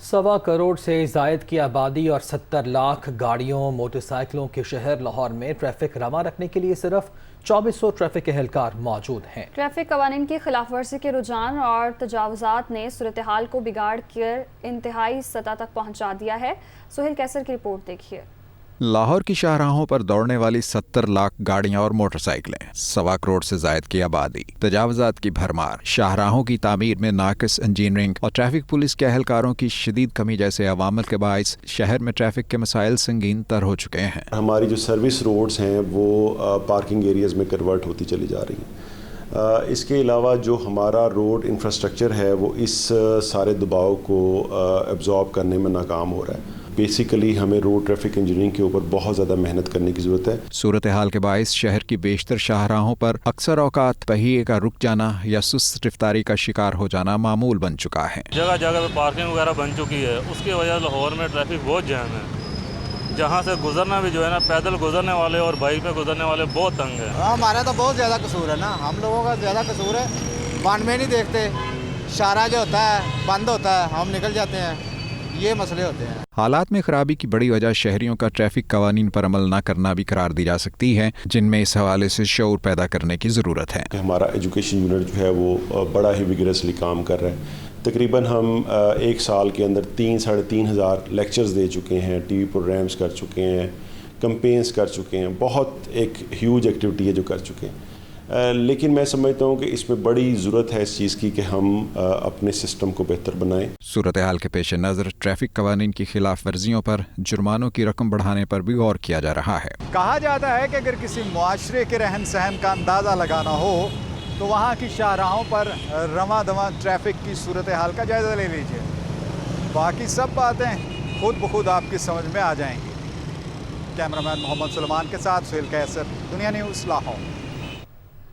1.25 کروڑ سے زائد کی آبادی اور 70 لاکھ گاڑیوں موٹر سائیکلوں کے شہر لاہور میں ٹریفک رواں رکھنے کے لیے صرف 2400 ٹریفک اہلکار موجود ہیں۔ ٹریفک قوانین کی خلاف ورزی کے رجحان اور تجاوزات نے صورتحال کو بگاڑ کر انتہائی سطح تک پہنچا دیا ہے۔ سہیل کیسر کی رپورٹ دیکھیے۔ لاہور کی شاہراہوں پر دوڑنے والی 70 لاکھ گاڑیاں اور موٹر سائیکلیں، 1.25 کروڑ سے زائد کی آبادی، تجاوزات کی بھرمار، شاہراہوں کی تعمیر میں ناقص انجینئرنگ اور ٹریفک پولیس کے اہلکاروں کی شدید کمی جیسے عوامل کے باعث شہر میں ٹریفک کے مسائل سنگین تر ہو چکے ہیں۔ ہماری جو سروس روڈز ہیں وہ پارکنگ ایریاز میں کنورٹ ہوتی چلی جا رہی ہیں۔ اس کے علاوہ جو ہمارا روڈ انفراسٹرکچر ہے وہ اس سارے دباؤ کو ایبزارب کرنے میں ناکام ہو رہا ہے۔ بیسیکلی ہمیں روڈ ٹریفک انجینئرنگ کے اوپر بہت زیادہ محنت کرنے کی ضرورت ہے۔ صورتحال کے باعث شہر کی بیشتر شاہراہوں پر اکثر اوقات پہیے کا رک جانا یا سست رفتاری کا شکار ہو جانا معمول بن چکا ہے۔ جگہ جگہ پہ پارکنگ وغیرہ بن چکی ہے، اس کی وجہ سے لاہور میں ٹریفک بہت جام ہے، جہاں سے گزرنا بھی جو ہے نا پیدل گزرنے والے اور بائک پہ گزرنے والے بہت تنگ ہیں۔ ہمارا تو بہت زیادہ قصور ہے نا، ہم لوگوں کا زیادہ قصور ہے، ون میں نہیں دیکھتے، شارع جو ہوتا ہے بند ہوتا ہے، ہم نکل جاتے ہیں، یہ مسئلے ہوتے ہیں۔ حالات میں خرابی کی بڑی وجہ شہریوں کا ٹریفک قوانین پر عمل نہ کرنا بھی قرار دی جا سکتی ہے، جن میں اس حوالے سے شعور پیدا کرنے کی ضرورت ہے۔ ہمارا ایجوکیشن یونٹ جو ہے وہ بڑا ہی ویگرسلی کام کر رہا ہے۔ تقریباً ہم ایک سال کے اندر 3-3.5 ہزار لیکچرز دے چکے ہیں، ٹی وی پروگرامز کر چکے ہیں، کمپینز کر چکے ہیں، بہت ایک ہیوج ایکٹیویٹی ہے جو کر چکے ہیں۔ لیکن میں سمجھتا ہوں کہ اس میں بڑی ضرورت ہے اس چیز کی کہ ہم اپنے سسٹم کو بہتر بنائیں۔ صورتحال کے پیش نظر ٹریفک قوانین کی خلاف ورزیوں پر جرمانوں کی رقم بڑھانے پر بھی غور کیا جا رہا ہے۔ کہا جاتا ہے کہ اگر کسی معاشرے کے رہن سہن کا اندازہ لگانا ہو تو وہاں کی شاہراہوں پر رواں دواں ٹریفک کی صورتحال کا جائزہ لے لیجیے، باقی سب باتیں خود بخود آپ کی سمجھ میں آ جائیں گی۔ کیمرہ مین محمد سلمان کے ساتھ سہیل کیسر، دنیا نیوز لاہور۔